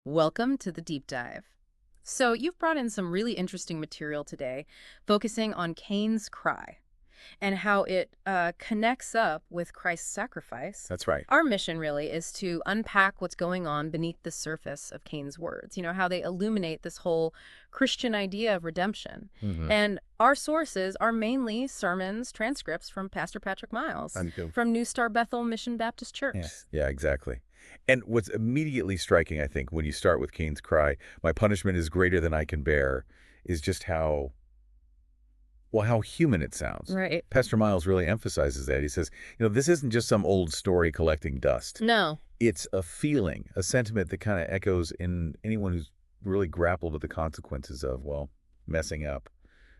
Welcome to the deep dive. So, you've brought in some really interesting material today, focusing on Cain's cry and how it connects up with Christ's sacrifice. That's right. Our mission really is to unpack what's going on beneath the surface of Cain's words, how they illuminate this whole Christian idea of redemption. Mm-hmm. And our sources are mainly sermons, transcripts from Pastor Patrick Miles from New Star Bethel Mission Baptist Church. Yeah, exactly. And what's immediately striking, I think, when you start with Cain's cry, my punishment is greater than I can bear, is just how human it sounds. Right. Pastor Miles really emphasizes that. He says, this isn't just some old story collecting dust. No. It's a feeling, a sentiment that kind of echoes in anyone who's really grappled with the consequences of, messing up.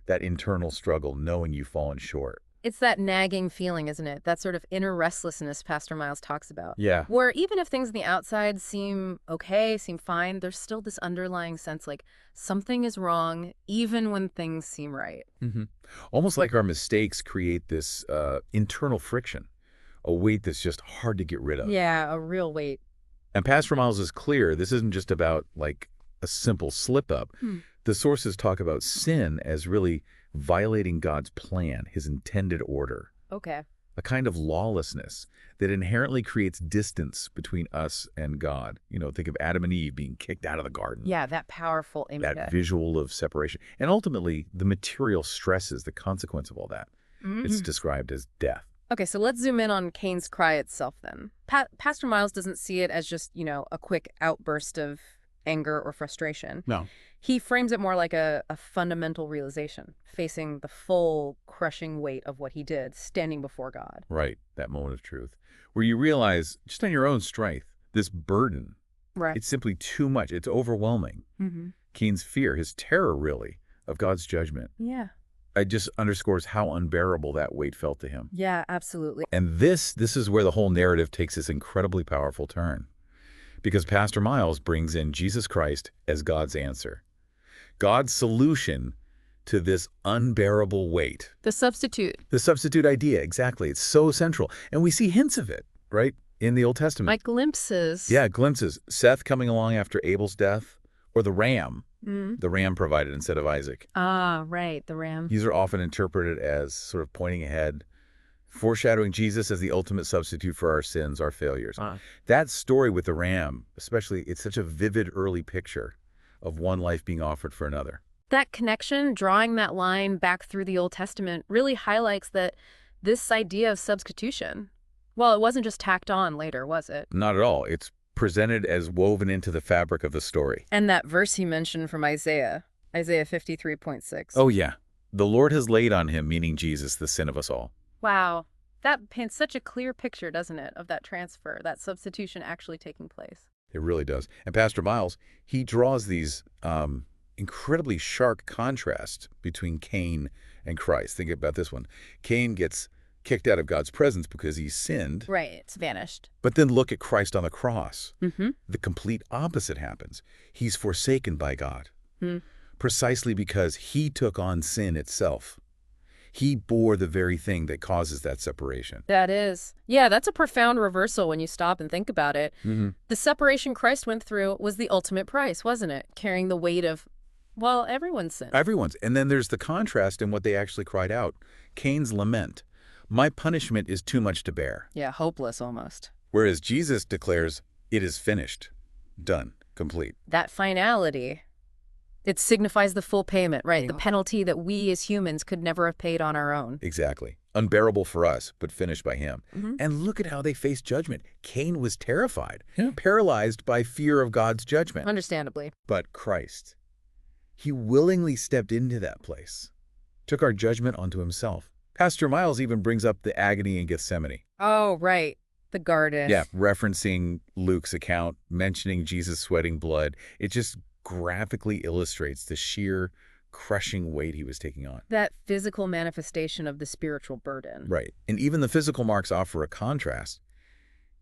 That internal struggle, knowing you've fallen short. It's that nagging feeling, isn't it? That sort of inner restlessness Pastor Miles talks about. Yeah. Where even if things on the outside seem okay, seem fine, there's still this underlying sense like something is wrong, even when things seem right. Mm-hmm. Almost like our mistakes create this internal friction, a weight that's just hard to get rid of. Yeah, a real weight. And Pastor Miles is clear, this isn't just about like a simple slip-up. The sources talk about sin as really violating God's plan, his intended order. Okay. A kind of lawlessness that inherently creates distance between us and God. Think of Adam and Eve being kicked out of the garden. Yeah, that powerful image. That visual of separation. And ultimately, the material stresses, the consequence of all that. It's described as death. Okay, so let's zoom in on Cain's cry itself then. Pastor Miles doesn't see it as just, a quick outburst of anger or frustration. No. He frames it more like a fundamental realization, facing the full crushing weight of what he did, standing before God. Right, that moment of truth, where you realize, just on your own strength, this burden, right? It's simply too much. It's overwhelming. Cain's fear, his terror, really, of God's judgment. Yeah. It just underscores how unbearable that weight felt to him. Yeah, absolutely. And this is where the whole narrative takes this incredibly powerful turn. Because Pastor Miles brings in Jesus Christ as God's answer. God's solution to this unbearable weight. The substitute. The substitute idea, exactly. It's so central. And we see hints of it, right, in the Old Testament. Like glimpses. Yeah, glimpses. Seth coming along after Abel's death, or the ram. The ram provided instead of Isaac. Ah, right, the ram. These are often interpreted as sort of pointing ahead, foreshadowing Jesus as the ultimate substitute for our sins, our failures. That story with the ram, especially, it's such a vivid early picture of one life being offered for another. That connection, drawing that line back through the Old Testament, really highlights that this idea of substitution, well, it wasn't just tacked on later, was it? Not at all. It's presented as woven into the fabric of the story. And that verse he mentioned from Isaiah 53.6. Oh, yeah. The Lord has laid on him, meaning Jesus, the sin of us all. Wow. That paints such a clear picture, doesn't it, of that transfer, that substitution actually taking place. It really does. And Pastor Miles, he draws these incredibly sharp contrasts between Cain and Christ. Think about this one. Cain gets kicked out of God's presence because he sinned. Right, it's vanished. But then look at Christ on the cross. The complete opposite happens. He's forsaken by God, precisely because he took on sin itself. He bore the very thing that causes that separation. That is. Yeah, that's a profound reversal when you stop and think about it. The separation Christ went through was the ultimate price, wasn't it? Carrying the weight of, everyone's sin. Everyone's. And then there's the contrast in what they actually cried out. Cain's lament. My punishment is too much to bear. Yeah, hopeless almost. Whereas Jesus declares, it is finished. Done. Complete. That finality. It signifies the full payment, right? The penalty that we as humans could never have paid on our own. Exactly. Unbearable for us, but finished by him. And look at how they faced judgment. Cain was terrified, paralyzed by fear of God's judgment. Understandably. But Christ, he willingly stepped into that place, took our judgment onto himself. Pastor Miles even brings up the agony in Gethsemane. Oh, right. The garden. Yeah, referencing Luke's account, mentioning Jesus sweating blood. It just graphically illustrates the sheer crushing weight he was taking on. That physical manifestation of the spiritual burden. Right. And even the physical marks offer a contrast.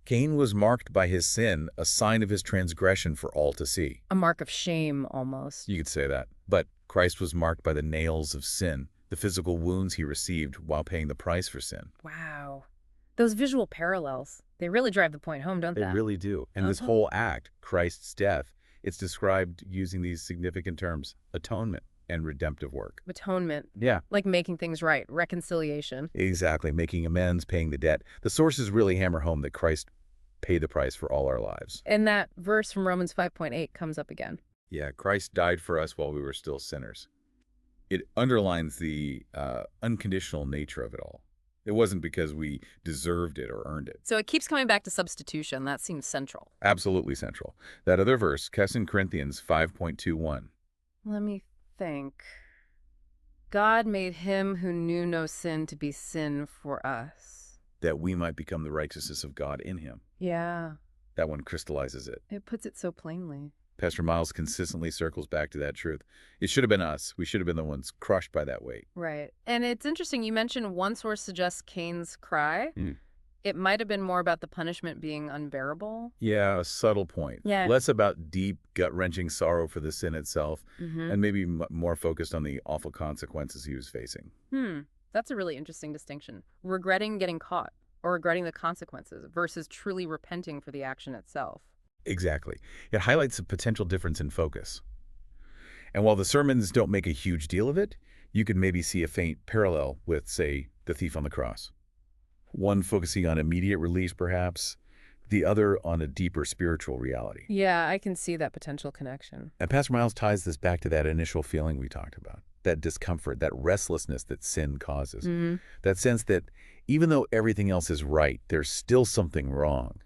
Cain was marked by his sin, a sign of his transgression for all to see. A mark of shame, almost. You could say that. But Christ was marked by the nails of sin, the physical wounds he received while paying the price for sin. Wow. Those visual parallels, they really drive the point home, don't they? They really do. And this whole act, Christ's death, It's described using these significant terms, atonement and redemptive work. Atonement, Yeah, like making things right, reconciliation. exactly. Making amends, paying the debt. The sources really hammer home that Christ paid the price for all our lives. And that verse from Romans 5:8 comes up again. Yeah, Christ died for us while we were still sinners. It underlines the unconditional nature of it all. It wasn't because we deserved it or earned it. So it keeps coming back to substitution. That seems central. Absolutely central. That other verse, 2 Corinthians 5:21. Let me think. God made him who knew no sin to be sin for us. That we might become the righteousness of God in him. Yeah, That one crystallizes it. it puts it so plainly. Pastor Miles consistently circles back to that truth. It should have been us. We should have been the ones crushed by that weight. Right. And it's interesting. You mentioned one source suggests Cain's cry. Mm. It might have been more about the punishment being unbearable. Yeah, a subtle point. Yeah. Less about deep, gut-wrenching sorrow for the sin itself, Mm-hmm. and maybe more focused on the awful consequences he was facing. That's a really interesting distinction. Regretting getting caught or regretting the consequences versus truly repenting for the action itself. Exactly. It highlights a potential difference in focus. And while the sermons don't make a huge deal of it, you could maybe see a faint parallel with, say, the thief on the cross. One focusing on immediate release, perhaps, the other on a deeper spiritual reality. Yeah, I can see that potential connection. And Pastor Miles ties this back to that initial feeling we talked about, that discomfort, that restlessness that sin causes, that sense that even though everything else is right, there's still something wrong.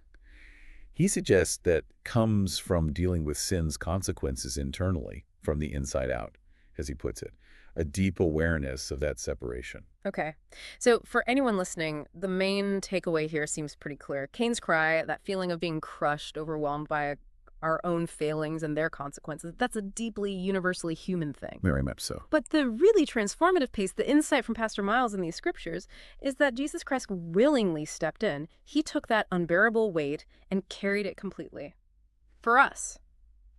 He suggests that comes from dealing with sin's consequences internally, from the inside out, as he puts it, a deep awareness of that separation. Okay. So for anyone listening, the main takeaway here seems pretty clear. Cain's cry, that feeling of being crushed, overwhelmed by our own failings and their consequences, that's a deeply universally human thing. Very much so. But the really transformative piece, the insight from Pastor Miles in these scriptures, is that Jesus Christ willingly stepped in. He took that unbearable weight and carried it completely. For us,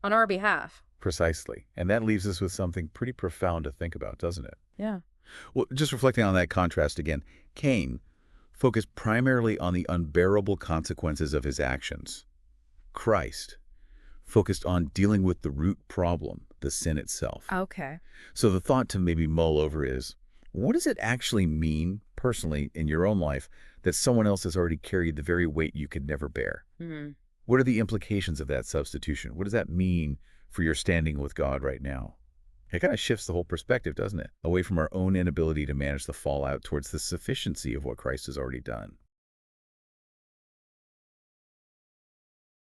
on our behalf. Precisely. And that leaves us with something pretty profound to think about, doesn't it? Yeah. Well, just reflecting on that contrast again, Cain focused primarily on the unbearable consequences of his actions. Christ focused on dealing with the root problem, the sin itself. Okay. So the thought to maybe mull over is, what does it actually mean, personally, in your own life, that someone else has already carried the very weight you could never bear? What are the implications of that substitution? What does that mean for your standing with God right now? It kind of shifts the whole perspective, doesn't it? Away from our own inability to manage the fallout towards the sufficiency of what Christ has already done.